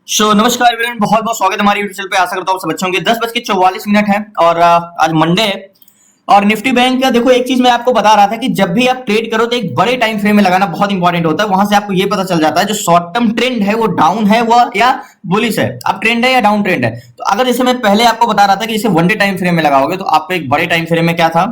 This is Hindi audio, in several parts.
नमस्कार एवरीवन, बहुत बहुत स्वागत है हमारी यूट्यूब चैनल पे। आशा करता हूँ सब बच्चों के 10:44 है और आज मंडे है। और निफ्टी बैंक का देखो, एक चीज मैं आपको बता रहा था कि जब भी आप ट्रेड करो तो एक बड़े टाइम फ्रेम में लगाना बहुत इंपॉर्टेंट होता है। वहां से आपको ये पता चल जाता है जो शॉर्ट टर्म ट्रेंड है वो डाउन है वो या बुलिश है, अब ट्रेंड है या डाउन ट्रेंड है। तो अगर जैसे मैं पहले आपको बता रहा था कि इसे वनडे टाइम फ्रेम में लगाओगे तो आपको एक बड़े टाइम फ्रेम में क्या था,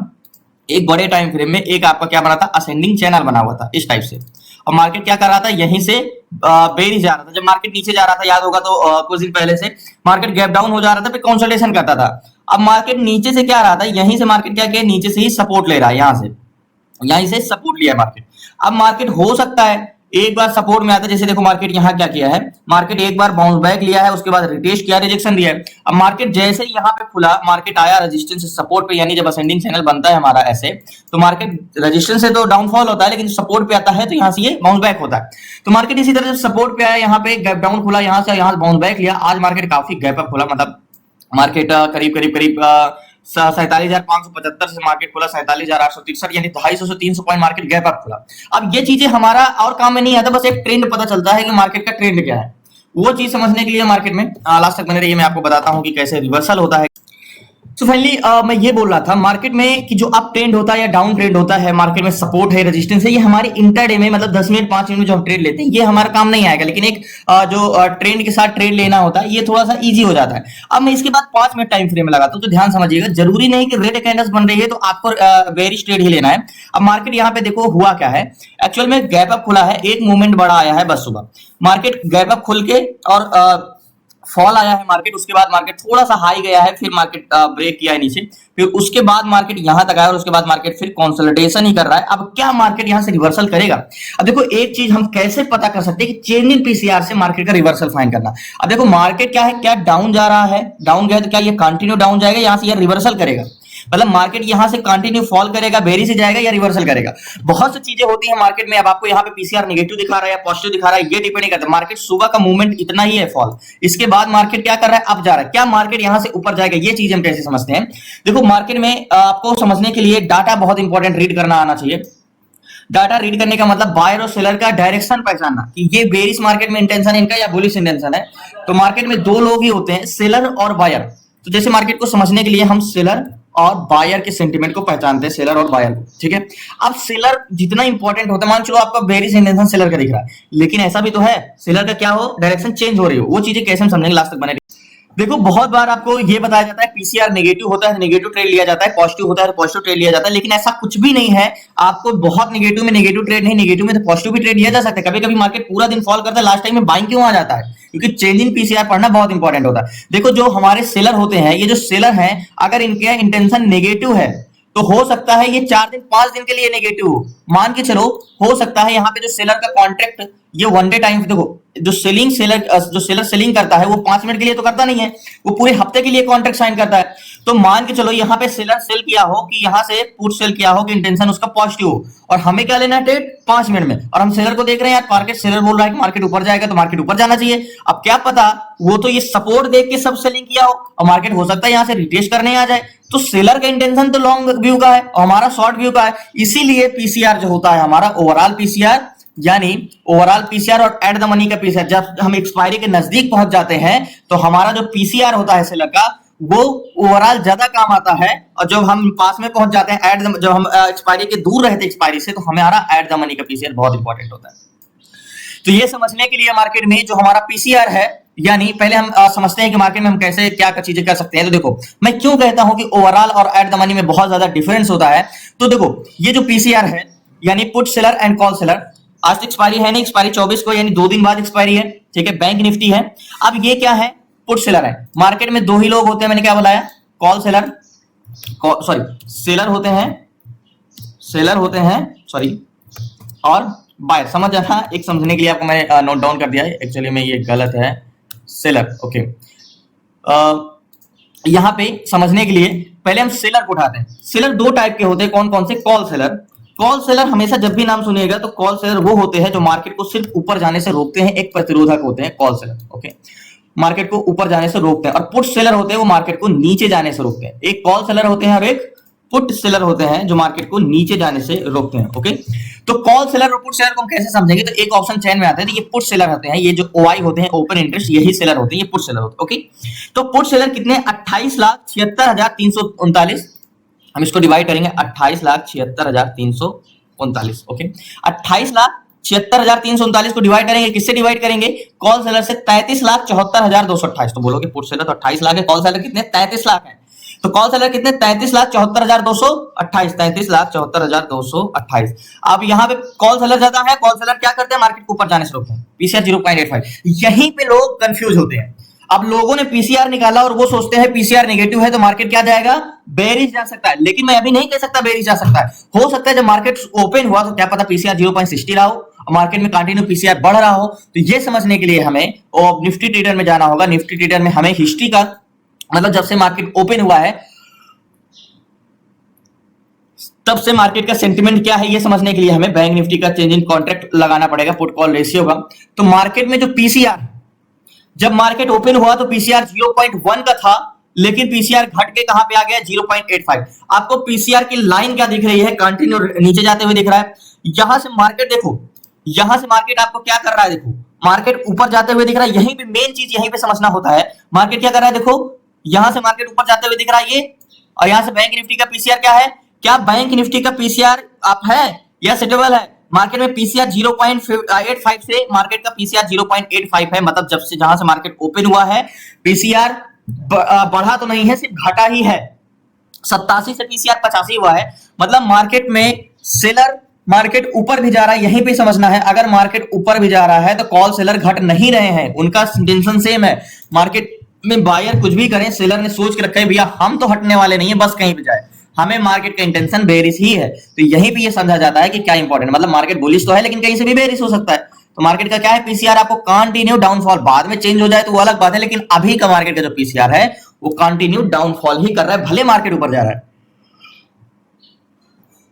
एक बड़े टाइम फ्रेम में एक आपका क्या बना था, असेंडिंग चैनल बना हुआ था इस टाइप से। और मार्केट क्या कर रहा था, यहीं से बेरिश जा रहा था। जब मार्केट नीचे जा रहा था, याद होगा तो कुछ दिन पहले से मार्केट गैप डाउन हो जा रहा था, फिर कंसोलिडेशन करता था। अब मार्केट नीचे से क्या रहा था, यहीं से मार्केट क्या किया, नीचे से ही सपोर्ट ले रहा है, यहीं से सपोर्ट लिया है मार्केट। अब मार्केट हो सकता है एक बार सपोर्ट में आता है, जैसे देखो मार्केट यहाँ क्या किया है, मार्केट एक बार बाउंस बैक लिया है, उसके बाद रिटेस्ट किया, रिजेक्शन दिया है। अब मार्केट जैसे ही यहाँ पे खुला, मार्केट आया रेजिस्टेंस से सपोर्ट पे, यानी जब असेंडिंग चैनल बनता है हमारा ऐसे, तो मार्केट रेजिस्टेंस से तो डाउनफॉल होता है, लेकिन सपोर्ट पे आता है तो यहाँ से ये बाउंस बैक होता है। तो मार्केट इसी तरह से सपोर्ट पे आया, यहाँ पे गैप डाउन खुला, यहाँ से बाउंस बैक लिया। आज मार्केट काफी गैप अप खुला, मतलब मार्केट करीब 47,575 से मार्केट खुला 47,863, यानी 250 से 300 पॉइंट मार्केट गैप अप खुला। अब ये चीजें हमारा और काम में नहीं आता, बस एक ट्रेंड पता चलता है कि मार्केट का ट्रेंड क्या है। वो चीज समझने के लिए मार्केट में लास्ट तक बने रहिए, मैं आपको बताता हूं कि कैसे रिवर्सल होता है। तो फाइनली मैं ये बोल रहा था मार्केट में कि जो अप ट्रेंड होता है या डाउन ट्रेंड होता है, मार्केट में सपोर्ट है, रेजिस्टेंस है, ये हमारी इंटरडे में मतलब 10 मिनट 5 मिनट में जो हम ट्रेड लेते हैं ये हमारा काम नहीं आएगा। लेकिन एक जो ट्रेंड के साथ ट्रेड लेना होता है ये थोड़ा सा इजी हो जाता है। अब मैं इसके बाद 5 मिनट टाइम फ्रेम में लगाता हूँ, तो ध्यान समझिएगा, जरूरी नहीं कि रेड कैंडल्स बन रही है तो आपको बेरिश ट्रेड ही लेना है। अब मार्केट यहाँ पे देखो हुआ क्या है, एक्चुअल में गैप अप खुला है, एक मूवमेंट बड़ा आया है बस सुबह, मार्केट गैप अप खुल के और फॉल आया है मार्केट, उसके बाद मार्केट थोड़ा सा हाई गया है, फिर मार्केट ब्रेक किया है नीचे, फिर उसके बाद मार्केट यहां तक आया और उसके बाद मार्केट फिर कंसोलिडेशन ही कर रहा है। अब क्या मार्केट यहां से रिवर्सल करेगा? अब देखो एक चीज हम कैसे पता कर सकते हैं कि चेंज इन पीसीआर से मार्केट का रिवर्सल फाइंड करना। अब देखो मार्केट क्या है, क्या डाउन जा रहा है, डाउन गया तो क्या ये कंटिन्यू डाउन जाएगा, यहां से ये रिवर्सल करेगा, मतलब मार्केट यहां से कंटिन्यू फॉल करेगा, बेरी से जाएगा या रिवर्सल करेगा। बहुत सी चीजें होती है मार्केट में। अब आपको यहाँ पे पीसीआर नेगेटिव दिखा रहा है या पॉजिटिव दिखा रहा है, ये डिपेंड नहीं करता। मार्केट सुबह का मूवमेंट इतना ही है फॉल, इसके बाद मार्केट क्या कर रहा है, अब जा रहा है, क्या मार्केट यहां से ऊपर जाएगा, ये चीज हम कैसे समझते हैं। देखो मार्केट में आपको समझने के लिए डाटा बहुत इंपॉर्टेंट रीड करना आना चाहिए। डाटा रीड करने का मतलब बायर और सेलर का डायरेक्शन पहचानना कि ये बेरिश मार्केट में इंटेंशन है इनका या बुलिश इंटेंशन है। तो मार्केट में दो लोग ही होते हैं, सेलर और बायर। तो जैसे मार्केट को समझने के लिए हम सेलर और बायर के सेंटीमेंट को पहचानते हैं, सेलर और बायर को, ठीक है। अब सेलर जितना इंपॉर्टेंट होता है, मान चलो आपका बेरिश इंटेंशन सेलर का दिख रहा है, लेकिन ऐसा भी तो है सेलर का क्या हो, डायरेक्शन चेंज हो रही हो, वो चीजें कैसे हम समझेंगे, लास्ट तक बने। देखो बहुत बार आपको ये बताया जाता है पीसीआर नेगेटिव होता है नेगेटिव ट्रेड लिया जाता है, पॉजिटिव होता है पॉजिटिव ट्रेड लिया जाता है, लेकिन ऐसा कुछ भी नहीं है। आपको बहुत नेगेटिव में नेगेटिव ट्रेड नहीं, नेगेटिव में तो पॉजिटिव भी ट्रेड लिया जा सकता है। कभी कभी मार्केट पूरा दिन फॉल करता है, लास्ट टाइम में बाइंग क्यों आ जाता है, क्योंकि चेंज इन पीसीआर पढ़ना बहुत इंपॉर्टेंट होता है। देखो जो हमारे सेलर होते हैं, ये जो सेलर हैं, अगर इनके इंटेंशन नेगेटिव है तो हो सकता है ये 4 दिन 5 दिन के लिए नेगेटिव हो, मान के चलो। हो सकता है यहाँ पे जो सेलर का कॉन्ट्रैक्ट ये वनडे टाइम, देखो जो सेलर सेलिंग करता है वो 5 मिनट के लिए तो करता नहीं है, वो पूरे हफ्ते के लिए कॉन्ट्रैक्ट साइन करता है। तो मान के चलो यहाँ पे सेलर सेल किया हो कि यहाँ से पुट सेल किया हो कि इंटेंशन उसका पॉजिटिव हो, और हमें क्या लेना है ट्रेड 5 मिनट में, और हम सेलर को देख रहे हैं यार मार्केट, सेलर बोल रहा है कि मार्केट ऊपर जाएगा तो मार्केट ऊपर जाना चाहिए। अब क्या पता वो तो ये सपोर्ट देख के सब सेलिंग किया हो और मार्केट हो सकता है यहाँ से रिटेस्ट करने आ जाए। तो सेलर का इंटेंशन तो लॉन्ग व्यू का है और हमारा शॉर्ट व्यू का है, इसीलिए पीसीआर जो होता है हमारा ओवरऑल पीसीआर, यानी ओवरऑल पीसीआर और एट द मनी का पीसीआर, जब हम एक्सपायरी के नजदीक पहुंच जाते हैं तो हमारा जो पीसीआर होता है सेलर का वो ओवरऑल ज्यादा काम आता है, और जब हम पास में पहुंच जाते हैं जब हम एक्सपायरी के दूर रहते हैं एक्सपायरी से, तो हमारा एट द मनी का पीसीआर बहुत इंपॉर्टेंट होता है। तो ये समझने के लिए मार्केट में जो हमारा पीसीआर है, यानी पहले हम समझते हैं कि मार्केट में हम कैसे क्या चीजें कर सकते हैं। तो देखो मैं क्यों कहता हूं कि ओवरऑल और एट द मनी में बहुत ज्यादा डिफरेंस होता है। तो देखो ये जो पीसीआर है, यानी put seller and call seller, आज तो एक्सपायरी है नहीं, एक्सपायरी 24 को, यानी 2 दिन बाद एक्सपायरी है, ठीक है, बैंक निफ्टी है। अब ये क्या है, पुट सेलर है। मार्केट में दो ही लोग होते हैं, मैंने क्या बताया, कॉल सेलर, सॉरी सेलर होते हैं सॉरी, और बायर। समझ आना, एक समझने के लिए आपको मैं नोट डाउन कर दिया है, एक्चुअली में ये गलत है, सेलर, ओके। यहां पे समझने के लिए पहले हम सेलर को उठाते हैं। सेलर दो टाइप के होते हैं, कौन कौन से, कॉल सेलर। कॉल सेलर हमेशा जब भी नाम सुनिएगा तो कॉल सेलर वो होते हैं जो मार्केट को सिर्फ ऊपर जाने से रोकते हैं, एक प्रतिरोधक होते हैं कॉल सेलर, ओके, मार्केट को ऊपर जाने से रोकते हैं। और पुट सेलर होते हैं वो मार्केट को नीचे जाने से रोकते हैं। एक कॉल सेलर होते हैं और एक पुट सेलर होते हैं जो मार्केट को नीचे जाने से रोकते हैं। ओके, तो कॉल सेलर और पुट सेलर को हम कैसे समझेंगे? तो एक ऑप्शन चैन में आता है, ये पुट सेलर होते हैं, ये जो ओआई होते हैं ओपन इंटरेस्ट, यही सेलर होते हैं, ये पुट सेलर होते हैं। ओके, तो पुट सेलर कितने? 28,76,339। हम इसको डिवाइड करेंगे 28,76,339। ओके, 28,76,339 को डिवाइड करेंगे, किससे डिवाइड करेंगे? कॉल सेलर से 33,74,228। तो बोलोगे पुट सेलर तो 28 लाख है, कॉल सेलर कितने? 33 लाख है। तो कॉल सेलर कितने? 33,74,228, 33,74,228। अब यहाँ पे कॉल सेलर ज्यादा है, कॉल सेलर क्या करते हैं? मार्केट को ऊपर जाने से रोकते हैं, पीसीआर 0.85। यहीं पे लोग कंफ्यूज होते हैं। अब लोगों ने पीसीआर निकाला और वो सोचते हैं पीसीआर नेगेटिव है तो मार्केट क्या जाएगा? बेरिश जा सकता है। लेकिन मैं अभी नहीं कह सकता बेरिश जा सकता है, हो सकता है जब मार्केट ओपन हुआ तो क्या पता पीसीआर 0.60 रहा हो, मार्केट में कंटिन्यू पीसीआर बढ़ रहा हो। तो ये समझने के लिए हमें निफ्टी ट्रेडर में जाना होगा। निफ्टी ट्रेडर में हमें हिस्ट्री का, मतलब जब से मार्केट ओपन हुआ है तब से मार्केट का सेंटिमेंट क्या है ये समझने के लिए हमें बैंक निफ्टी का चेंज इन कॉन्ट्रैक्ट लगाना पड़ेगा, पुट कॉल रेशियो का। तो मार्केट में जो पीसीआर, जब मार्केट ओपन हुआ तो पीसीआर 0.1 का था, लेकिन पीसीआर घट के कहां पे आ गया? 0.85। आपको पीसीआर की लाइन क्या दिख रही है? कंटिन्यू नीचे जाते हुए दिख रहा है। यहां से मार्केट देखो, यहां से मार्केट आपको क्या कर रहा है? देखो मार्केट ऊपर जाते हुए दिख रहा है। यहीं पे मेन चीज यहीं पे समझना होता है, मार्केट क्या कर रहा है? देखो यहां से मार्केट ऊपर जाते हुए दिख रहा है ये, और यहां से बैंक निफ्टी का पीसीआर क्या है? क्या बैंक निफ्टी का पीसीआर आप है या सेटेबल है? मार्केट में पीसीआर 0.85 से मार्केट का पीसीआर 0.85 है, मतलब जब से जहां से मार्केट ओपन हुआ है पीसीआर बढ़ा तो नहीं है, सिर्फ घटा ही है। 87 से पीसीआर 85 हुआ है, मतलब मार्केट में सेलर, मार्केट ऊपर भी जा रहा है, यहीं पे समझना है। अगर मार्केट ऊपर भी जा रहा है तो कॉल सेलर घट नहीं रहे हैं, उनका इंटेंशन सेम है। मार्केट में बायर कुछ भी करें, सेलर ने सोच के रखा है भैया हम तो हटने वाले नहीं है, बस कहीं भी जाए, हमें मार्केट का इंटेंशन बेरिश ही है। तो यहीं पे ये समझा जाता है कि क्या इंपॉर्टेंट, मतलब मार्केट बुलिश तो है लेकिन कहीं से भी बेरिश हो सकता है। तो मार्केट का क्या है? पीसीआर आपको कंटिन्यू डाउनफॉल, बाद में चेंज हो जाए तो वो अलग बात है, लेकिन अभी का मार्केट का जो पीसीआर है वो कंटिन्यू डाउनफॉल ही कर रहा है, भले मार्केट ऊपर जा रहा है।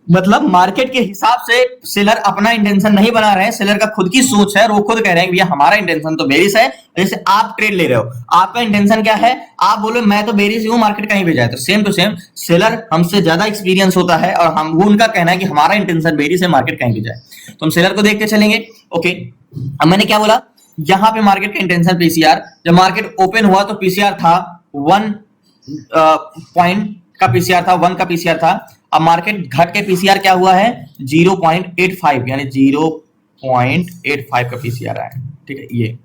मतलब मार्केट के हिसाब से सेलर अपना इंटेंशन नहीं बना रहे हैं, सेलर का खुद की सोच है और वो खुद कह रहे हैं भैया हमारा इंटेंशन तो बेरिश है। जैसे आप ट्रेड ले रहे हो, आपका इंटेंशन क्या है? आप बोलो मैं तो बेरिश हूं, मार्केट कहीं भी जाए। तो सेम टू सेम सेलर हमसे ज्यादा एक्सपीरियंस होता है और हम वो उनका कहना है कि हमारा इंटेंशन बेरिश है, मार्केट कहीं भी जाए। तो हम सेलर को देख के चलेंगे। ओके, अब मैंने क्या बोला? यहां पे मार्केट का इंटेंशन पीसीआर, जब मार्केट ओपन हुआ तो पीसीआर था 1 पॉइंट का पीसीआर था, 1 का पीसीआर था। अब मार्केट घट के पीसीआर क्या हुआ है? 0.85, यानी 0.85 का पीसीआर आया। ठीक है, ये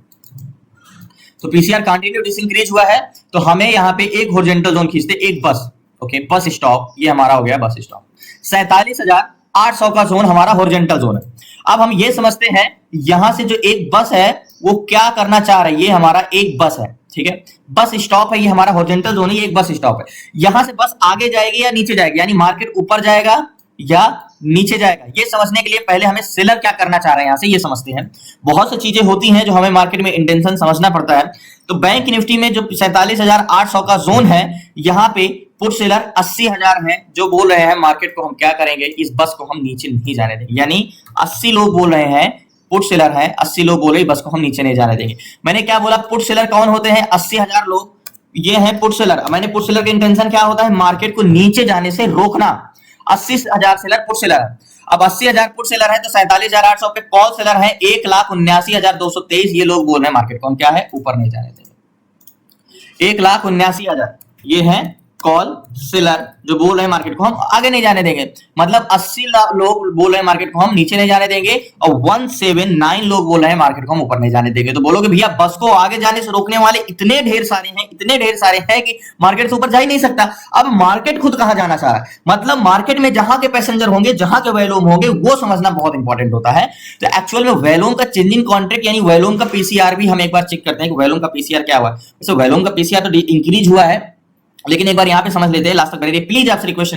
तो पीसीआर कंटिन्यू डिसइंक्रीज हुआ है। तो हमें यहाँ पे एक हॉरिजॉन्टल जोन खींचते, एक बस। ओके, बस स्टॉप, ये हमारा हो गया बस स्टॉप। 47,800 का जोन हमारा हॉरिजॉन्टल जोन है। अब हम ये समझते हैं यहां से जो एक बस है वो क्या करना चाह रहा है, ये हमारा एक बस है। ठीक है, बस स्टॉप है, ये हमारा हॉरिजॉन्टल जोन है, ये एक बस स्टॉप है। यहां से बस आगे जाएगी या नीचे जाएगी, यानी मार्केट ऊपर जाएगा या नीचे जाएगा, ये समझने के लिए पहले हमें सेलर क्या करना चाह रहे हैं यहां से ये समझते हैं। बहुत सी चीजें होती हैं जो हमें मार्केट में इंटेंशन समझना पड़ता है। तो बैंक निफ्टी में जो 47,800 का जोन है, यहाँ पे पुट सेलर 80,000 है जो बोल रहे हैं मार्केट को हम क्या करेंगे, इस बस को हम नीचे नहीं जाने देंगे। यानी 80 लोग बोल रहे हैं, पुट सेलर है 80 लोग बोले बस को हम नीचे नहीं जाने देंगे। मैंने क्या बोला? पुट सेलर कौन होते हैं? 80,000 लोग, ये है पुट सेलर। मैंने पुट सेलर का इंटेंशन क्या होता है? मार्केट को नीचे जाने से रोकना। 80,000 सेलर पुट सेलर है। अब 80,000 पुट सेलर है तो 47,800 पे कॉल सेलर है 1,79,223। ये लोग बोल रहे हैं मार्केट को हम क्या है? ऊपर नहीं जाने देंगे। 1,79,000 ये है कॉल सेलर जो बोल रहे हैं मार्केट को हम आगे नहीं जाने देंगे। मतलब 80 लोग बोल रहे हैं मार्केट को हम नीचे नहीं जाने देंगे और 179 लोग बोल रहे हैं मार्केट को हम ऊपर नहीं जाने देंगे। तो बोलोगे भैया बस को आगे जाने से रोकने वाले इतने ढेर सारे हैं, इतने ढेर सारे हैं कि मार्केट से ऊपर जा ही नहीं सकता। अब मार्केट खुद कहां जाना चाह रहा है? मतलब मार्केट में जहां के पैसेंजर होंगे, जहां के वैल्यूम होंगे, वो समझना बहुत इंपॉर्टेंट होता है। तो एक्चुअल में वैल्यूम का चेंज इन कॉन्ट्रैक्ट यानी वैल्यूम का पीसीआर भी हम एक बार चेक करते हैं कि वैल्यूम का पीसीआर क्या हुआ है। वैल्यूम का पीसीआर तो इंक्रीज हुआ है, लेकिन एक बार यहां पे समझ लेते हैं, लास्ट तक बने रहिए प्लीज, आपसे रिक्वेस्ट।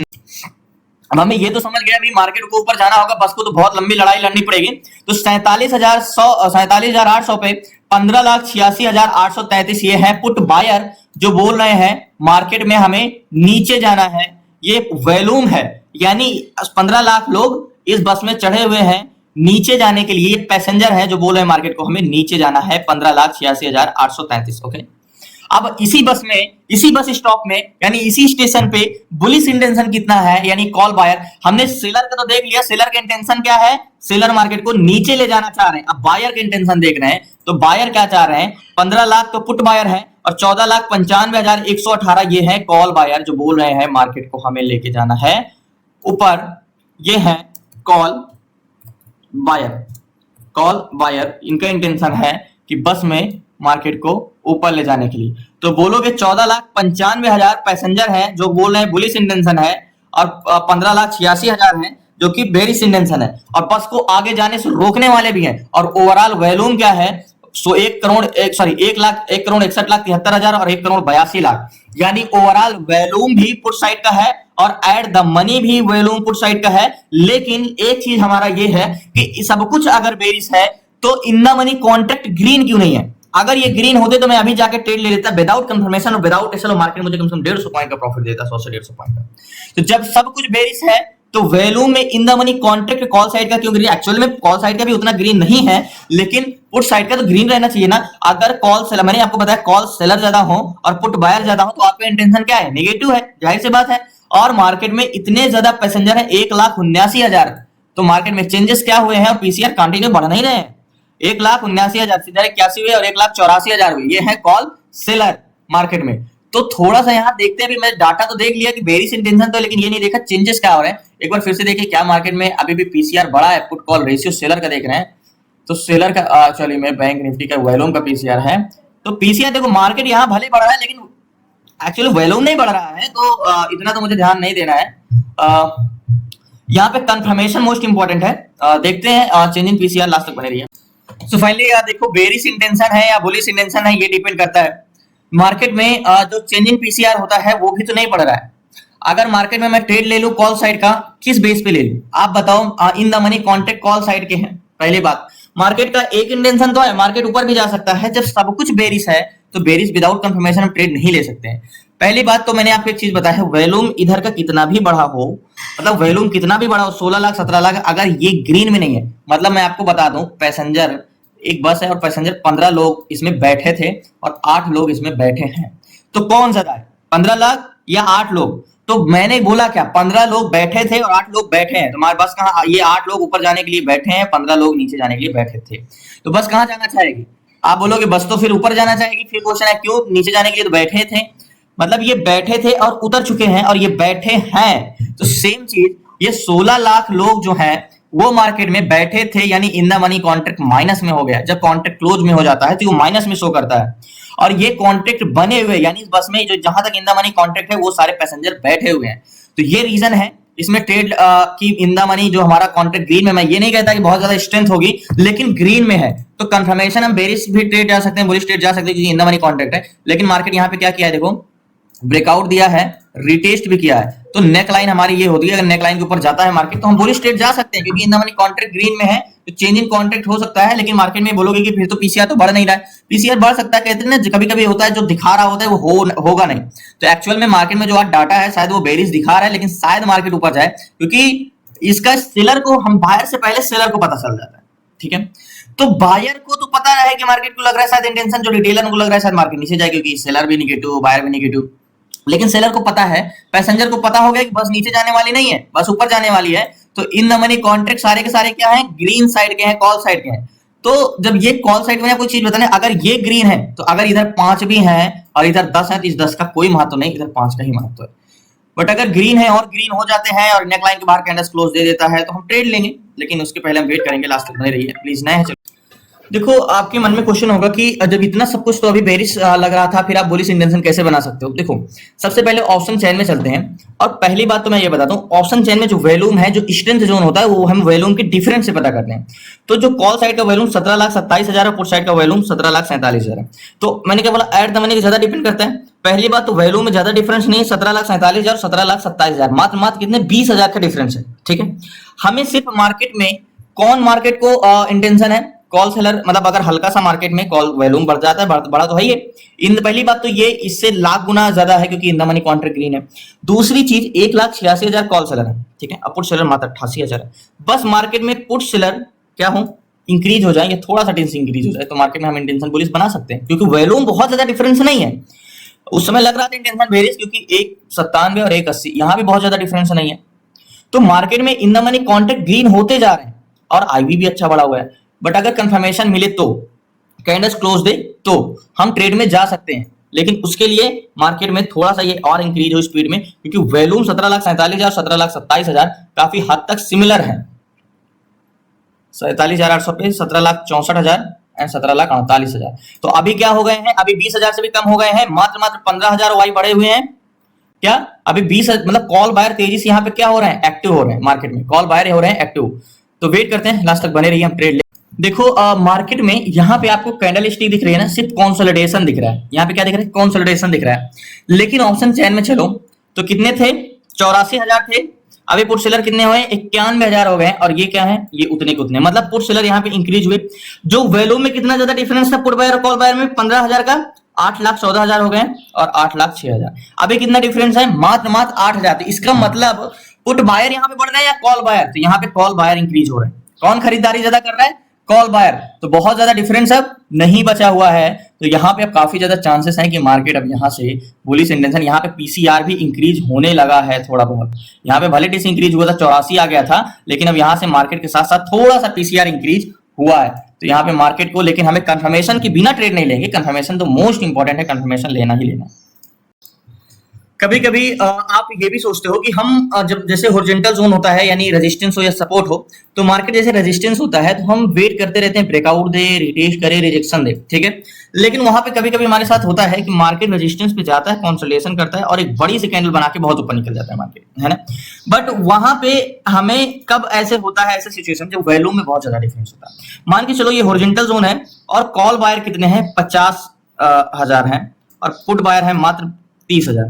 अब हमें ये तो समझ गया भी मार्केट को ऊपर जाना होगा, बस को तो बहुत लंबी लड़ाई लड़नी पड़ेगी। तो 47,800 पे 15,86,833 ये है पुट बायर जो बोल रहे हैं मार्केट में हमें नीचे जाना है। ये वॉल्यूम है, यानी 15 लाख लोग इस बस में चढ़े हुए हैं नीचे जाने के लिए। पैसेंजर है जो बोल रहे हैं मार्केट को हमें नीचे जाना है 15,86,833। ओके, अब इसी बस स्टॉप में यानी इसी स्टेशन पे बुलिश इंटेंशन कितना है, यानी कॉल बायर। हमने सेलर का तो देख लिया, सेलर का इंटेंशन क्या है, सेलर मार्केट को नीचे ले जाना चाह रहे हैं। अब बायर का इंटेंशन देख रहे हैं, तो बायर क्या चाह रहे हैं, 15 लाख तो पुट बायर है और 14,95,118 ये है कॉल बायर, जो बोल रहे हैं मार्केट को हमें लेके जाना है ऊपर। ये है कॉल बायर, इनका इंटेंशन है कि बस में मार्केट को ऊपर ले जाने के लिए। तो बोलोगे 14,95,000 पैसेंजर है जो बोल रहे हैं बुलिश इंटेंशन है, और 15,86,000 है जो कि बेरिश इंटेंशन है, और बस को आगे जाने से रोकने वाले भी हैं। और ओवरऑल वॉल्यूम क्या है, 1,61,73,000 और 1,82,00,000, यानी ओवरऑल वॉल्यूम भी पुट साइड का है और एट द मनी भी वॉल्यूम पुट साइड का है। लेकिन एक चीज हमारा ये है कि सब कुछ अगर बेरिश है तो in the money contract green क्यों नहीं है। अगर ये ग्रीन होते तो मैं अभी जाके ट्रेड ले लेता विदाउट कंफर्मेशन और विदाउट एसएल, मार्केट मुझे कम से कम 150 पॉइंट का प्रॉफिट देता, 100 से 150 पॉइंट का। तो जब सब कुछ बेरिश है तो वैल्यू में in the money contract call side का क्यों ग्रीन, एक्चुअल में कॉल साइड का भी उतना ग्रीन नहीं है, लेकिन पुट साइड का तो ग्रीन रहना चाहिए ना। अगर कॉल सेलर, मैंने आपको बताया कॉल सेलर ज्यादा हो और पुट बायर ज्यादा हो तो आपका इंटेंशन क्या है, नेगेटिव है, जाहिर सी बात है। और मार्केट में इतने ज्यादा पैसेंजर है 1,79,000, तो मार्केट में चेंजेस क्या हुए हैं और पीसीआर कंटिन्यू बढ़ नहीं रहे हैं। 1,79,000 सीधा 81 हुए और 1,84,000 हुए, ये है कॉल सेलर मार्केट में। तो थोड़ा सा यहाँ देखते हैं, भी मैं डाटा तो देख लिया कि बेरिश इंटेंशन तो, लेकिन ये नहीं देखा चेंजेस क्या हो रहे हैं। एक बार फिर से देखिए क्या मार्केट में अभी भी पीसीआर बड़ा है, पुट कॉल रेशियो सेलर का देख रहे हैं, तो सेलर का चलिए मैं बैंक निफ्टी का वॉल्यूम का पीसीआर है, तो पीसीआर देखो मार्केट यहाँ भले बढ़ रहा है लेकिन एक्चुअली वॉल्यूम नहीं बढ़ रहा है, तो इतना तो मुझे ध्यान नहीं देना है। यहाँ पे कंफर्मेशन मोस्ट इंपॉर्टेंट है, देखते हैं चेंज इन पीसीआर लास्ट तक बने रहिए। सो फाइनली यार देखो बेरिश इंटेंशन है या बुलिश इंटेंशन है, ये डिपेंड करता है मार्केट में जो चेंज इन पीसीआर होता है वो भी तो नहीं बढ़ रहा है। अगर मार्केट में मैं ट्रेड ले लूं कॉल साइड का, किस बेस पे ले लूं आप बताओ, in the money contract call side के हैं। पहली बात, मार्केट का एक इंटेंशन तो है, मार्केट ऊपर भी जा सकता है। जब सब कुछ बेरिश है तो बेरिश विदाउट कंफर्मेशन हम ट्रेड नहीं ले सकते हैं। पहली बात तो मैंने आपको एक चीज बताया है, वॉल्यूम इधर का कितना भी बढ़ा हो, मतलब वॉल्यूम कितना भी बढ़ा हो 16 लाख 17 लाख, अगर ये ग्रीन में नहीं है, मतलब मैं आपको बता दूं पैसेंजर, एक बस है और पैसेंजर 15 लोग इसमें बैठे थे और 8 लोग इसमें बैठे हैं, तो कौन ज्यादा है 15 लाख या 8 लोग। तो मैंने बोला क्या, 15 लोग बैठे थे और 8 लोग बैठे हैं, तो हमारे बस कहाँ, ये 8 लोग ऊपर जाने के लिए बैठे हैं, 15 लोग नीचे जाने के लिए बैठे थे, तो बस कहाँ जाना चाहेगी, आप बोलोगे बस तो फिर ऊपर जाना चाहेगी। फिर क्वेश्चन है क्यों, नीचे जाने के लिए तो बैठे थे, मतलब ये बैठे थे और उतर चुके हैं और ये बैठे हैं, तो सेम चीज ये 16 लाख लोग जो हैं वो मार्केट में बैठे थे, यानी in the money contract minus में हो गया। जब कॉन्ट्रैक्ट क्लोज में हो जाता है तो वो माइनस में शो करता है, और ये कॉन्ट्रैक्ट बने हुए, यानी इस बस में जो जहां तक इन द मनी कॉन्ट्रैक्ट है वो सारे पैसेंजर बैठे हुए हैं, तो ये रीजन है इसमें ट्रेड की इन द मनी जो हमारा कॉन्ट्रैक्ट ग्रीन में, मैं ये नहीं कहता कि बहुत ज्यादा स्ट्रेंथ होगी, लेकिन ग्रीन में है तो कंफर्मेशन हम बेरिश भी ट्रेड जा सकते हैं, बुलिश ट्रेड जा सकते हैं, क्योंकि इन द मनी कॉन्ट्रैक्ट है। लेकिन मार्केट यहाँ पे क्या किया है, देखो ब्रेकआउट दिया है, रिटेस्ट भी किया है, तो नेक लाइन हमारी ये होती है, अगर नेक लाइन के ऊपर जाता है मार्केट तो हम बुलिश ट्रेड जा सकते हैं, क्योंकि in the money contract green में है, तो चेंज इन कॉन्ट्रैक्ट हो सकता है। लेकिन मार्केट में बोलोगे कि फिर तो पीसीआर तो बढ़ नहीं रहा है, पीसीआर बढ़ सकता है, कहते हैं ना कभी कभी होता है जो दिखा रहा होता है वो होगा नहीं, तो एक्चुअल में मार्केट में जो आज डाटा है शायद वो बेरिश दिखा रहा है, लेकिन शायद मार्केट ऊपर जाए, क्योंकि इसका सेलर को, हम बायर से पहले सेलर को पता चल जाता है, ठीक है। तो बायर को तो पता है कि मार्केट को लग रहा है शायद इंटेंशन, जो रिटेलर को लग रहा है शायद मार्केट नीचे जाएगी, क्योंकि सेलर भी नेगेटिव बायर भी नेगेटिव, लेकिन सेलर को पता है, पैसेंजर को पता हो गया कि बस नीचे जाने वाली नहीं है, बस ऊपर जाने वाली है, तो इन द मनी कॉन्ट्रैक्ट सारे के सारे क्या हैं, ग्रीन साइड के हैं, कॉल साइड के हैं। तो जब ये कॉल साइड में आपको चीज बताने, अगर ये ग्रीन है तो अगर इधर 5 भी हैं और इधर 10 है तो इस 10 का कोई महत्व नहीं, इधर 5 का ही महत्व है। बट अगर ग्रीन है और ग्रीन हो जाते हैं और नेकलाइन के बाहर कैंडल्स क्लोज दे देता है तो हम ट्रेड लेंगे, लेकिन उसके पहले हम वेट करेंगे, लास्ट तक बने रहिए प्लीज। नए हैं देखो, आपके मन में क्वेश्चन होगा कि जब इतना सब कुछ तो अभी बेरिश लग रहा था, फिर आप बुलिश इंटेंशन कैसे बना सकते हो। देखो सबसे पहले ऑप्शन चेन में चलते हैं, और पहली बात तो मैं ये बताता हूँ, ऑप्शन चेन में जो वॉल्यूम है, जो स्ट्रेंथ जोन होता है, वो हम वॉल्यूम के डिफरेंस से पता करते हैं। तो जो कॉल साइड का वॉल्यूम 17,27,000 और पुट साइड का वॉल्यूम 17,47,000 है, तो मैंने क्या बोला, एट द मनी ज्यादा डिपेंड करता है। पहली बात तो वॉल्यूम में ज्यादा डिफरेंस नहीं है, 17,47,000 और 17,27,000, मात्र कितने 20,000 का डिफरेंस है, ठीक है। हमें सिर्फ मार्केट में कौन मार्केट को इंटेंशन है, कॉल सेलर, मतलब अगर हल्का सा मार्केट में कॉल वॉल्यूम बढ़ जाता है, बड़ा तो है ये, इन पहली बात तो ये इससे लाख गुना ज्यादा है, क्योंकि in the money contract green है। दूसरी चीज 1,86,000 कॉल सेलर है, ठीक है, पुट सेलर मात्र 88,000 है। बस मार्केट में पुट सेलर क्या हो, इंक्रीज हो जाएंगे, थोड़ा सा टेंस इंक्रीज हो जाए तो मार्केट में हम इंटेंशन बुलिश बना सकते हैं, क्योंकि वॉल्यूम बहुत ज्यादा डिफरेंस नहीं है। उस समय लग रहा था इंटेंशन वेरियस, क्योंकि 197 और 180 यहाँ भी बहुत ज्यादा डिफरेंस नहीं है। तो मार्केट में in the money contract green होते जा रहे हैं और आईवी भी अच्छा बढ़ा हुआ है। बट अगर कंफर्मेशन मिले तो, कैंडल्स क्लोज दे तो हम ट्रेड में जा सकते हैं, लेकिन उसके लिए मार्केट में थोड़ा सा ये और इंक्रीज हो स्पीड में, क्योंकि वॉल्यूम 17,47,000 17,27,000 काफी हद तक सिमिलर है। 47,800 पे 17,64,000 एंड 17,48,000। तो अभी क्या हो गए हैं, अभी 20,000 से भी कम हो गए हैं, मात्र 15,000 वाई बढ़े हुए हैं। क्या अभी 20 मतलब कॉल बायर तेजी से यहाँ पे क्या हो रहे हैं, एक्टिव हो रहे हैं, मार्केट में कॉल बायर हो रहे हैं एक्टिव। तो वेट करते हैं, लास्ट तक बने रहिए, हम ट्रेड देखो मार्केट में यहाँ पे आपको कैंडल स्टिक दिख रही है ना, सिर्फ कंसोलिडेशन दिख रहा है। यहाँ पे क्या दिख रहा है, कंसोलिडेशन दिख रहा है। लेकिन ऑप्शन चैन में चलो तो कितने थे, 84,000 थे। अभी पुट सेलर कितने हुए, 91,000 हो गए। और ये क्या है, ये उतने के उतने, मतलब पुट सेलर यहाँ पे इंक्रीज हुए। जो वैल्यू में कितना ज्यादा डिफरेंस था पुट बायर और कॉल बायर में, 15,000 का 8,14,000 हो गए और 8,06,000। अभी कितना डिफरेंस है, मात्र 8,000। तो इसका मतलब पुट बायर यहाँ पे बढ़ रहा है या कॉल बायर, तो यहाँ पे कॉल बायर इंक्रीज हो रहा है। कौन खरीदारी ज्यादा कर रहा है, कॉल बायर। तो बहुत ज्यादा डिफरेंस अब नहीं बचा हुआ है। तो यहाँ पे अब काफी ज्यादा चांसेस हैं कि मार्केट अब यहाँ से बुलिश इंटेंशन, यहाँ पे पीसीआर भी इंक्रीज होने लगा है थोड़ा बहुत। यहाँ पे भले टीसी इंक्रीज हुआ था, 84 आ गया था, लेकिन अब यहाँ से मार्केट के साथ साथ थोड़ा सा पीसीआर इंक्रीज हुआ है। तो यहाँ पे मार्केट को, लेकिन हमें कंफर्मेशन के बिना ट्रेड नहीं लेंगे। कंफर्मेशन तो मोस्ट इंपॉर्टेंट है, कंफर्मेशन लेना ही लेना। कभी कभी आप ये भी सोचते हो कि हम जब जैसे हॉरिजॉन्टल जोन होता है, यानी रेजिस्टेंस हो या सपोर्ट हो, तो मार्केट जैसे रेजिस्टेंस होता है तो हम वेट करते रहते हैं, ब्रेकआउट दे, रिटेस्ट करे, रिजेक्शन दे, ठीक है। लेकिन वहां पे कभी कभी हमारे साथ होता है कि मार्केट रेजिस्टेंस पे जाता है, कंसोलिडेशन करता है और एक बड़ी सी कैंडल बना के बहुत ऊपर निकल जाता है मार्केट, है ना। बट वहां पे हमें कब ऐसे होता है, ऐसे सिचुएशन जब वैल्यू में बहुत ज्यादा डिफरेंस होता है। मान के चलो ये हॉरिजॉन्टल जोन है और कॉल बायर कितने हैं, 50,000 है और पुट बायर है मात्र 30,000।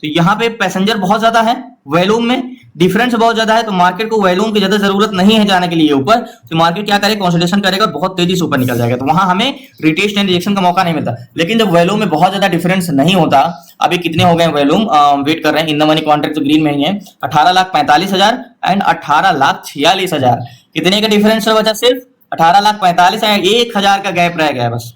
तो यहाँ पे पैसेंजर बहुत ज्यादा है, वॉल्यूम में डिफरेंस बहुत ज्यादा है। तो मार्केट को वॉल्यूम की ज्यादा जरूरत नहीं है जाने के लिए ऊपर। तो मार्केट क्या करेगा, कंसोलिडेशन करेगा, बहुत तेजी से ऊपर निकल जाएगा। तो वहां हमें रिटेस्ट एंड रिजेक्शन का मौका नहीं मिलता। लेकिन जब वॉल्यूम में बहुत ज्यादा डिफरेंस नहीं होता, अभी कितने हो गए वॉल्यूम, वेट कर रहे हैं, इन द मनी कॉन्ट्रैक्ट तो ग्रीन में ही है, 18,45,000 एंड 18,46,000। कितने का डिफरेंस बचा, सिर्फ 18,45,000 एंड 1,000 का गैप रह गया बस,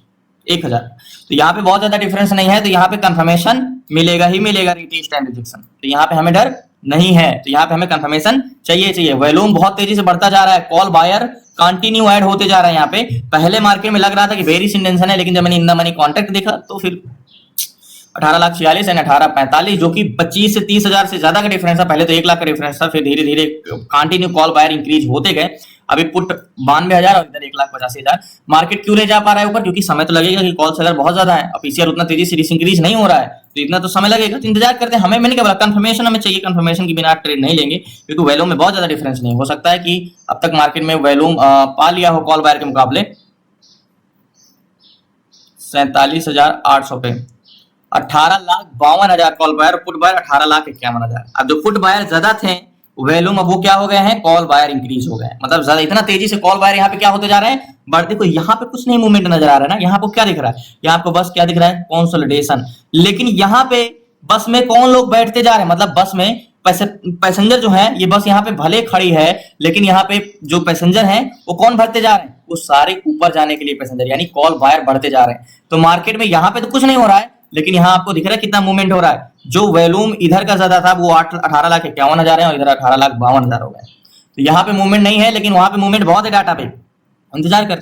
1,000। तो यहाँ पे बहुत ज्यादा डिफरेंस नहीं है। तो यहाँ पे कंफर्मेशन मिलेगा ही मिलेगा, रिटेस्ट एंड रिजेक्शन। तो यहाँ पे हमें डर नहीं है। तो यहाँ पे हमें कंफर्मेशन चाहिए। वॉल्यूम बहुत तेजी से बढ़ता जा रहा है, कॉल बायर कंटिन्यू ऐड होते जा रहे हैं। यहाँ पे पहले मार्केट में लग रहा था कि बेरिश इंटेंशन है, लेकिन जब मैंने इन द मनी कॉन्ट्रैक्ट देखा तो फिर 18,46,000 एंड 18,45,000, जो कि 25 से 30,000 से ज्यादा का डिफरेंस था। पहले तो 1 लाख का डिफरेंस था, फिर धीरे धीरे कंटिन्यू कॉल बायर इंक्रीज होते गए। अभी पुट 92,000 और इधर 1,85,000। मार्केट क्यों ले जा पा रहा है ऊपर, क्योंकि समय तो लगेगा कि कॉल सेलर बहुत ज्यादा है और पीसीआर उतना तेजी से इंक्रीज नहीं हो रहा है, तो इतना तो समय लगेगा। तो इंतजार करते हैं। हमें, मैंने क्या बोला, कंफर्मेशन हमें चाहिए। कंफर्मेशन के बिना ट्रेड नहीं लेंगे, क्योंकि वॉल्यूम में बहुत ज्यादा डिफरेंस नहीं हो सकता है कि अब तक मार्केट में वॉल्यूम पा लिया हो कॉल बायर के मुकाबले 47,800 पे, 18,52,000 कॉल बायर, पुट बायर 18,51,000। अब जो पुट बायर ज्यादा थे वैल्यूम, अब वो क्या हो गए हैं, कॉल बायर इंक्रीज हो गए। मतलब ज्यादा इतना तेजी से कॉल बायर यहाँ पे क्या होते जा रहे हैं, बढ़ते। देखो यहाँ पे कुछ नहीं मूवमेंट नजर आ रहा है ना, यहाँ पे क्या दिख रहा है, यहाँ पे बस क्या दिख रहा है, कंसोलिडेशन। लेकिन यहाँ पे बस में कौन लोग बैठते जा रहे हैं, मतलब बस में पैसेंजर जो है, ये बस यहाँ पे भले खड़ी है, लेकिन यहाँ पे जो पैसेंजर हैं वो कौन भरते जा रहे हैं, वो सारे ऊपर जाने के लिए पैसेंजर, यानी कॉल बायर बढ़ते जा रहे हैं। तो मार्केट में यहाँ पे तो कुछ नहीं हो रहा है, लेकिन यहाँ आपको दिख रहा है कितना मूवमेंट हो रहा है। जो वॉल्यूम इधर का ज्यादा था वो 18,51,000 है और इधर 18,52,000 हो गए। तो यहाँ पे मूवमेंट नहीं है, लेकिन वहां पे मूवमेंट बहुत है डाटा पे। इंतजार कर,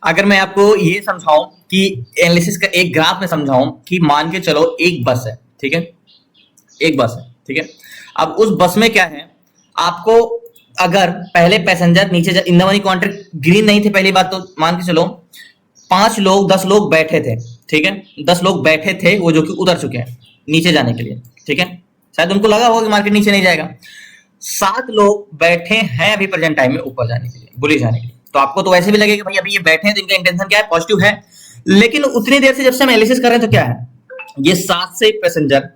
अगर मैं आपको ये समझाऊं कि एनालिसिस का एक ग्राफ में समझाऊं कि मान के चलो एक बस है, ठीक है, एक बस है, ठीक है। अब उस बस में क्या है, आपको अगर पहले पैसेंजर नीचे, in the money contract green नहीं थे, पहली बात तो मान के चलो 5 लोग 10 लोग बैठे थे, ठीक है, 10 लोग बैठे थे, वो जो कि उतर चुके हैं नीचे जाने के लिए, ठीक है। शायद उनको लगा होगा कि मार्केट नीचे नहीं जाएगा। 7 लोग बैठे हैं अभी प्रेजेंट टाइम में ऊपर जाने के लिए, बुलिश जाने के लिए। तो आपको तो वैसे भी लगेगा भाई अभी ये बैठे हैं तो इनका इंटेंशन क्या है, पॉजिटिव है। लेकिन उतनी देर से जब से हम एनालिसिस कर रहे हैं तो क्या है, ये 7 से पैसेंजर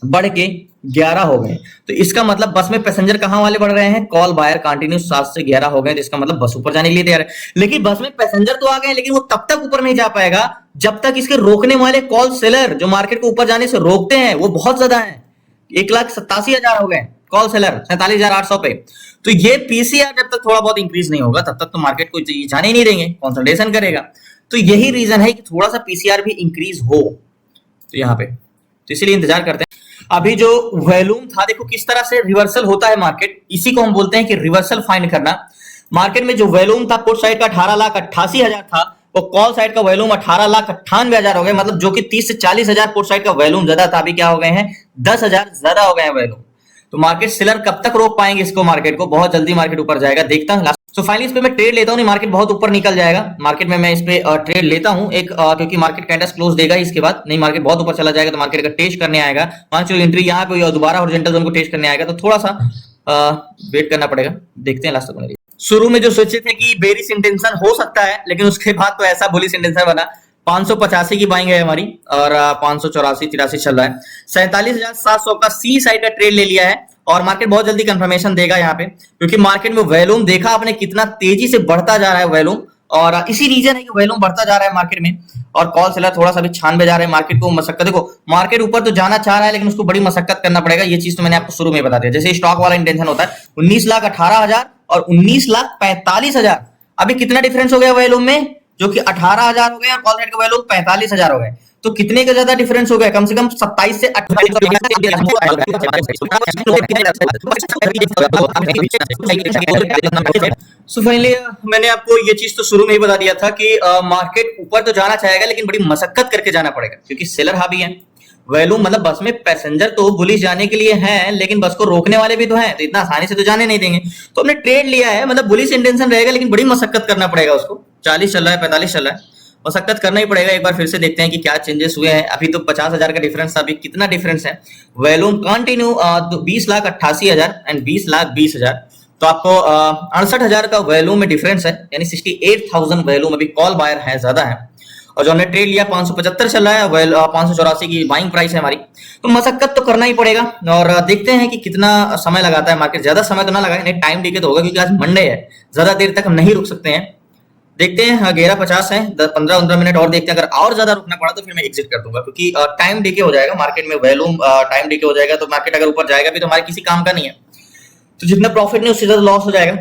बढ़ के 11 हो गए। तो इसका मतलब बस में पैसेंजर कहां वाले बढ़ रहे हैं, कॉल बायर कंटिन्यू 7 से 11 हो गए। तो इसका मतलब बस ऊपर जाने के लिए तैयार है। लेकिन बस में पैसेंजर तो आ गए, लेकिन वो तब तक ऊपर नहीं जा पाएगा जब तक इसके रोकने वाले कॉल सेलर जो मार्केट को ऊपर जाने से रोकते हैं वो बहुत ज्यादा है। 1,87,000 हो गए। कॉल सेलर 47,800 पे। तो ये पीसीआर जब तक थोड़ा बहुत इंक्रीज नहीं होगा तब तक तो मार्केट को जाने ही नहीं देंगे, कंसोलिडेशन करेगा। तो यही रीजन है कि थोड़ा सा पीसीआर भी इंक्रीज हो तो यहाँ पे, तो इसीलिए इंतजार करते हैं। अभी जो वॉल्यूम था देखो किस तरह से रिवर्सल होता है मार्केट, इसी को हम बोलते हैं कि रिवर्सल फाइंड करना। मार्केट में जो वॉल्यूम था पुट साइड का 18,88,000 था, वो कॉल साइड का वॉल्यूम 18,98,000 हो गए, मतलब जो कि 30 से 40,000 पुट साइड का वॉल्यूम ज्यादा था, अभी क्या हो गए हैं 10,000 ज्यादा हो गए हैं वॉल्यूम। तो मार्केट सेलर कब तक रोक पाएंगे इसको, मार्केट को बहुत जल्दी मार्केट ऊपर जाएगा, देखता हूं। तो फाइनली इस पे मैं ट्रेड लेता हूं, मार्केट बहुत ऊपर निकल जाएगा, मार्केट में मैं इस पे ट्रेड लेता हूं एक, क्योंकि मार्केट कैंडल्स क्लोज देगा इसके बाद, नहीं मार्केट बहुत ऊपर चला जाएगा तो मार्केट का टेस्ट करने आएगा, मान चलो एंट्री यहाँ पे दोबारा हॉरिजॉन्टल जोन को टेस्ट करने आएगा, तो थोड़ा सा वेट करना पड़ेगा, देखते हैं लास्ट तक। शुरू में जो सोचे थे कि बेरिश इंटेंशन हो सकता है, लेकिन उसके बाद तो ऐसा बुलिश इंटेंशन बना। 585 की बाइंग है हमारी और 584-83 चल रहा है। 47,700 का सी साइड का ट्रेड ले लिया है और मार्केट बहुत जल्दी कंफर्मेशन देगा यहाँ पे, क्योंकि मार्केट में वॉल्यूम देखा आपने कितना तेजी से बढ़ता जा रहा है वॉल्यूम, और इसी रीजन है कि वॉल्यूम बढ़ता जा रहा है मार्केट में, और कॉल सेलर थोड़ा सा भी छानबे जा रहे हैं मार्केट को। मशक्कत देखो, मार्केट ऊपर तो जाना चाह रहा है लेकिन उसको बड़ी मशक्कत करना पड़ेगा, ये चीज तो मैंने आपको शुरू में बता दिया। जैसे स्टॉक वाला इंटेंशन होता है 19,18,000 और 19,45,000, अभी कितना डिफरेंस हो गया वॉल्यूम में, जो कि 18,000 हो गए और कॉल साइड का वॉल्यूम 45,000 हो गए, तो कितने का ज्यादा डिफरेंस हो गया, कम से कम 27 से 28। सो फाइनली मैंने आपको ये चीज तो शुरू में ही बता दिया था कि मार्केट ऊपर तो जाना चाहेगा लेकिन बड़ी मशक्कत करके जाना पड़ेगा, क्योंकि सेलर हावी है। वॉल्यूम मतलब बस में पैसेंजर तो बुलिश जाने के लिए हैं, लेकिन बस को रोकने वाले भी तो हैं, तो इतना आसानी से तो जाने नहीं देंगे। तो हमने ट्रेड लिया है, मतलब बुलिश इंटेंशन रहेगा लेकिन बड़ी मशक्कत करना पड़ेगा उसको। 40 चल रहा है, 45 चल रहा है, मशक्कत करना ही पड़ेगा। एक बार फिर से देखते हैं कि क्या चेंजेस हुए हैं। अभी तो 50,000 का डिफरेंस था, अभी कितना डिफरेंस है। वॉल्यूम कंटिन्यू 20,88,000 एंड 20,20,000, तो आपको 68,000 का वॉल्यूम में डिफरेंस है, यानी 68,000 वॉल्यूम अभी कॉल बायर है, ज्यादा है। और जो हमने ट्रेड लिया 575 चल रहा है, 584 की बाइंग प्राइस है हमारी, तो मशक्कत तो करना ही पड़ेगा। और देखते हैं कि कितना समय लगाता है मार्केट, ज्यादा समय तो ना लगाए, नहीं टाइम डीके तो होगा क्योंकि आज मंडे है, ज्यादा देर तक हम नहीं रुक सकते हैं। देखते हैं, 11:50 है, 15-15 मिनट और देखते हैं, अगर और ज्यादा रुकना पड़ा तो फिर मैं एग्जिट कर दूंगा, क्योंकि टाइम डीके हो जाएगा मार्केट में, वॉल्यूम टाइम डीके हो जाएगा, तो मार्केट अगर ऊपर जाएगा भी तो हमारे किसी काम का नहीं है, तो जितना प्रॉफिट नहीं उससे ज्यादा लॉस हो जाएगा।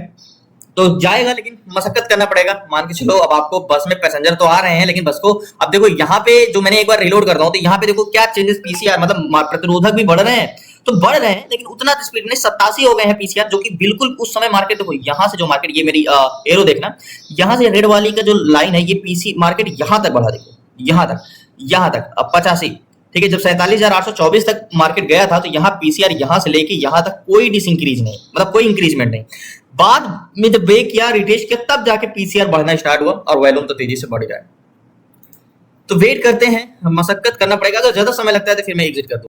तो जाएगा लेकिन मशक्कत करना पड़ेगा। मान के चलो अब आपको बस में पैसेंजर तो आ रहे हैं, लेकिन बस को अब देखो यहाँ पे जो मैंने एक बार रिलोड करता हूँ तो यहाँ पे देखो क्या चेंजेस, पीसीआर मतलब प्रतिरोधक भी बढ़ रहे हैं, तो बढ़ रहे हैं लेकिन उतना स्पीड नहीं, 87 हो गए हैं पीसीआर, जो कि बिल्कुल उस समय मार्केट देखो यहाँ से जो मार्केट, ये मेरी एरो देखना, यहाँ से रेड वाली का जो लाइन है ये पीसी मार्केट यहाँ तक बढ़ा, देखो यहाँ तक अब 85, ठीक है। जब 47,824 तक मार्केट गया था तो यहाँ पीसीआर यहाँ से लेके यहाँ तक कोई डिसइंक्रीज नहीं, मतलब कोई इंक्रीजमेंट नहीं। बाद में जब ब्रेक किया, रिटेस्ट किया, तब जाके पीसीआर बढ़ना स्टार्ट हुआ और वॉल्यूम तो तेजी से बढ़ रहा है। तो वेट करते हैं, मशक्कत करना पड़ेगा, अगर ज्यादा समय लगता है तो फिर मैं एग्जिट कर दूं।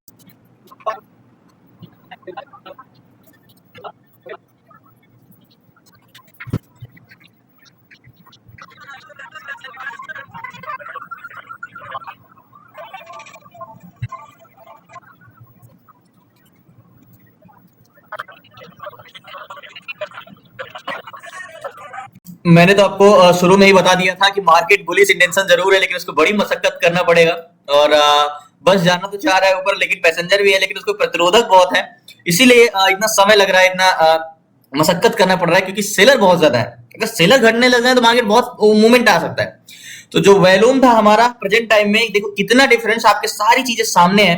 मैंने तो आपको शुरू में ही बता दिया था कि मार्केट बुलिश इंटेंशन जरूर है, लेकिन उसको बड़ी मशक्कत करना पड़ेगा। और बस जाना तो चाह रहा है ऊपर, लेकिन पैसेंजर भी है, लेकिन उसको प्रतिरोधक बहुत है, इसीलिए इतना समय लग रहा है, इतना मशक्कत करना पड़ रहा है, क्योंकि सेलर बहुत ज्यादा है। अगर सेलर घटने लग जाए तो मार्केट बहुत मूवमेंट आ सकता है। तो जो वॉल्यूम था हमारा प्रेजेंट टाइम में, देखो कितना डिफरेंस, आपके सारी चीजें सामने है।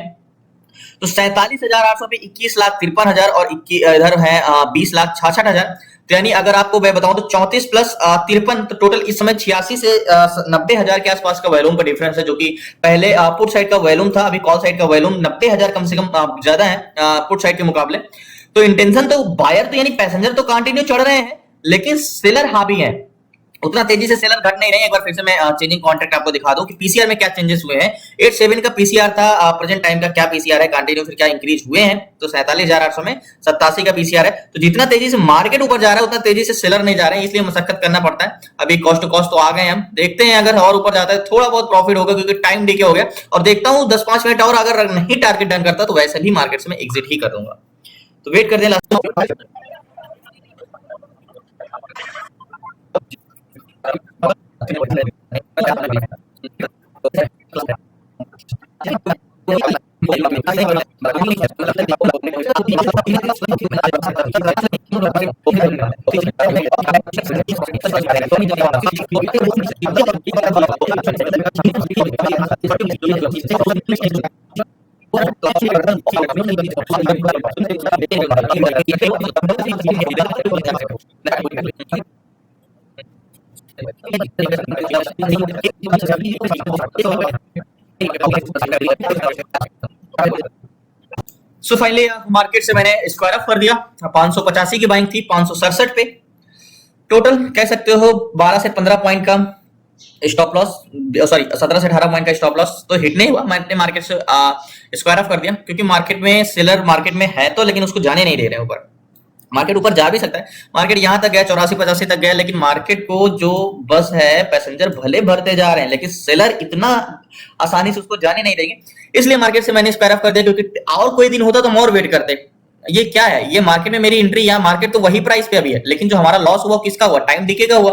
तो 47,800 पे 21,53,000 और इधर है 20,66,000, तो यानी अगर आपको मैं बताऊं तो 34 प्लस 53, तो टोटल इस समय 86 से 90,000 के आसपास का वॉल्यूम का डिफरेंस है, जो कि पहले पुट साइड का वॉल्यूम था, अभी कॉल साइड का वॉल्यूम 90,000 कम से कम ज्यादा है पुट साइड के मुकाबले। तो इंटेंशन तो बायर तो यानी पैसेंजर तो कंटिन्यू चढ़ रहे हैं, लेकिन सेलर हावी है, उतना तेजी से सेलर घट नहीं रहे। एक बार फिर से मैं चेंजिंग कॉन्ट्रैक्ट आपको दिखा दूं कि पीसीआर में क्या चेंजेस हुए हैं। 87 का पीसीआर था, प्रेजेंट टाइम का क्या पीसीआर है, कंटिन्यू फिर क्या इंक्रीज हुए हैं। तो 47,800 में 87 का पीसीआर है। तो जितना तेजी से मार्केट ऊपर जा रहा है उतना तेजी से सेलर नहीं जा रहे हैं, इसलिए मशक्कत करना पड़ता है। अभी कॉस्ट टू कॉस्ट तो आ गए हम, देखते हैं अगर और ऊपर जाता है थोड़ा बहुत प्रॉफिट होगा, क्योंकि टाइम डीके हो गया। और देखता हूँ 10-5 मिनट और अगर नहीं टारगेट डन करता तो वैसे भी मार्केट से मैं एग्जिट ही कर दूंगा। तो वेट करते हैं सो फाइनली मार्केट से मैंने स्क्वायर ऑफ कर दिया। 585 की बाइंग थी 567 पे। टोटल कह सकते हो 12 से 15 पॉइंट का स्टॉप लॉस, सॉरी 17 से 18 पॉइंट का स्टॉप लॉस तो हिट नहीं हुआ। मैंने मार्केट से स्क्वायर ऑफ कर दिया क्योंकि मार्केट में सेलर मार्केट में है तो, लेकिन उसको जाने नहीं दे रहे हैं ऊपर। मार्केट ऊपर जा भी सकता है, मार्केट यहां तक गया 84-85 तक गया, लेकिन मार्केट को जो बस है पैसेंजर भले भरते जा रहे हैं लेकिन सेलर इतना आसानी से उसको जाने नहीं देंगे, इसलिए मार्केट से मैंने स्क्वायर ऑफ कर दिया। क्योंकि और कोई दिन होता तो और वेट करते। ये क्या है, ये मार्केट में मेरी एंट्री, यहाँ मार्केट तो वही प्राइस पे अभी है, लेकिन जो हमारा लॉस हुआ किसका हुआ, टाइम डीके का हुआ,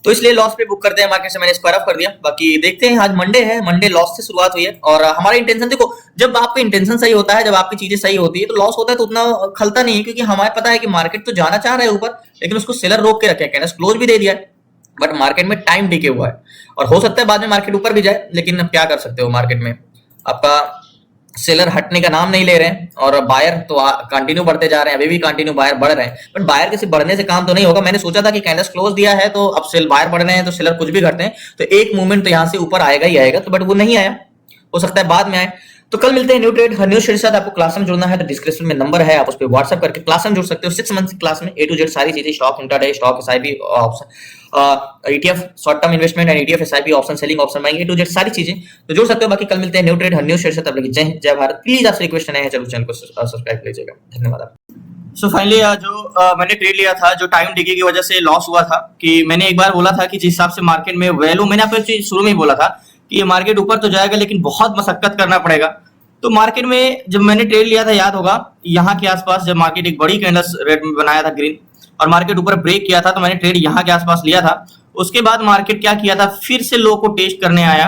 तो इसलिए लॉस पे बुक करते हैं। मार्केट से मैंने स्क्वायर ऑफ कर दिया। बाकी देखते हैं, आज मंडे है, मंडे लॉस से शुरुआत हुई है और हमारा इंटेंशन देखो, जब आपका इंटेंशन सही होता है, जब आपकी चीजें सही होती है तो लॉस होता है तो उतना खलता नहीं है, क्योंकि हमें पता है कि मार्केट तो जाना चाह रहा है ऊपर, लेकिन उसको सेलर रोक के रखे हैं, कैंडल क्लोज भी दे दिया है, बट मार्केट में टाइम डीके हुआ है और हो सकता है बाद में मार्केट ऊपर भी जाए, लेकिन क्या कर सकते हो, मार्केट में आपका सेलर हटने का नाम नहीं ले रहे हैं और बायर तो कंटिन्यू बढ़ते जा रहे हैं, अभी भी कंटिन्यू बायर बढ़ रहे हैं, बट बायर के सिर्फ बढ़ने से काम तो नहीं होगा। मैंने सोचा था कि कैंडल्स क्लोज दिया है तो अब सेल बायर बढ़ रहे हैं तो सेलर कुछ भी करते हैं तो एक मूवमेंट तो यहाँ से ऊपर आएगा ही आएगा, तो बट वो नहीं आया, हो सकता है बाद में आए। तो कल मिलते हैं न्यू ट्रेड न्यू शेयर के साथ। आपको क्लास में जुड़ना है तो डिस्क्रिप्शन में नंबर है, आप उस पर व्हाट्सएप करके क्लास में जुड़ सकते हो। 6 मंथ की क्लास में ए टू जेड सारी चीजें, stock intraday, stock SIP, ETF short term investment and ETF SIP, option selling, option buying, A to Z सारी चीजें तो जुड़ सकते हो। बाकी कल मिलते हैं न्यू ट्रेड न्यू शेयर से, तब तक जय हिंद जय भारत। प्लीज आपसे रिक्वेस्ट है, चलो चैनल को सब्सक्राइब कर लीजिएगा, धन्यवाद। सो फाइनली जो मैंने ट्रेड लिया था, जो टाइम डीके की वजह से लॉस हुआ था, कि मैंने एक बार बोला था कि जिस हिसाब से मार्केट में वैल्यू, मैंने आपको शुरू में ही बोला था कि ये मार्केट ऊपर तो जाएगा लेकिन बहुत मशक्कत करना पड़ेगा। तो मार्केट में जब मैंने ट्रेड लिया था, याद होगा यहाँ के आसपास, जब मार्केट एक बड़ी कैंडल्स रेड में बनाया था ग्रीन और मार्केट ऊपर ब्रेक किया था, तो मैंने ट्रेड यहाँ के आसपास लिया था। उसके बाद मार्केट क्या किया था, फिर से लो को टेस्ट करने आया,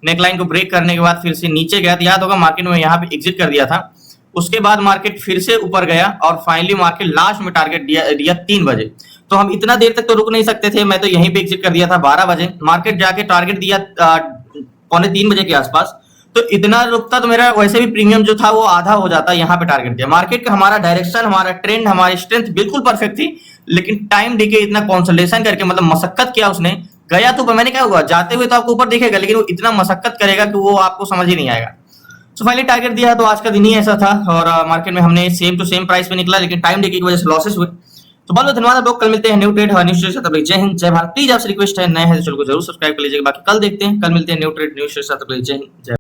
नेकलाइन को ब्रेक करने के बाद फिर से नीचे गया, याद होगा मार्केट में यहाँ पे एग्जिट कर दिया था। उसके बाद मार्केट फिर से ऊपर गया और फाइनली मार्केट लास्ट में टारगेट दिया 3 बजे। तो हम इतना देर तक तो रुक नहीं सकते थे, मैं तो यहीं पे एग्जिट कर दिया था 12 बजे। मार्केट जाके टारगेट दिया 2:45 बजे के आसपास, तो इतना रुकता तो मेरा वैसे भी प्रीमियम जो था वो आधा हो जाता। यहाँ पे टारगेट दिया, मार्केट का हमारा डायरेक्शन, हमारा ट्रेंड, हमारी स्ट्रेंथ बिल्कुल परफेक्ट थी, लेकिन टाइम डीके इतना कंसोलिडेशन करके, मतलब मशक्कत किया उसने, गया तो मैंने क्या हुआ, जाते हुए तो आपको ऊपर दिखेगा, लेकिन वो इतना मशक्कत करेगा कि वो आपको समझ ही नहीं आएगा। तो फाइनली टारगेट दिया, तो आज का दिन ही ऐसा था और मार्केट में हमने सेम टू सेम प्राइस पे निकला, लेकिन टाइम डीके की वजह से लॉसेस हुए। तो बहुत बहुत धन्यवाद लोग, कल मिलते हैं न्यू ट्रेड न्यू शेयर से, तब तक जय हिंद जय भारत। प्लीज आपसे रिक्वेस्ट है, नए हैं तो चैनल को जरूर सब्सक्राइब कर लीजिएगा। बाकी कल देखते हैं, कल मिलते हैं न्यू ट्रेड न्यू शेयर से, तब तक जय हिंद जय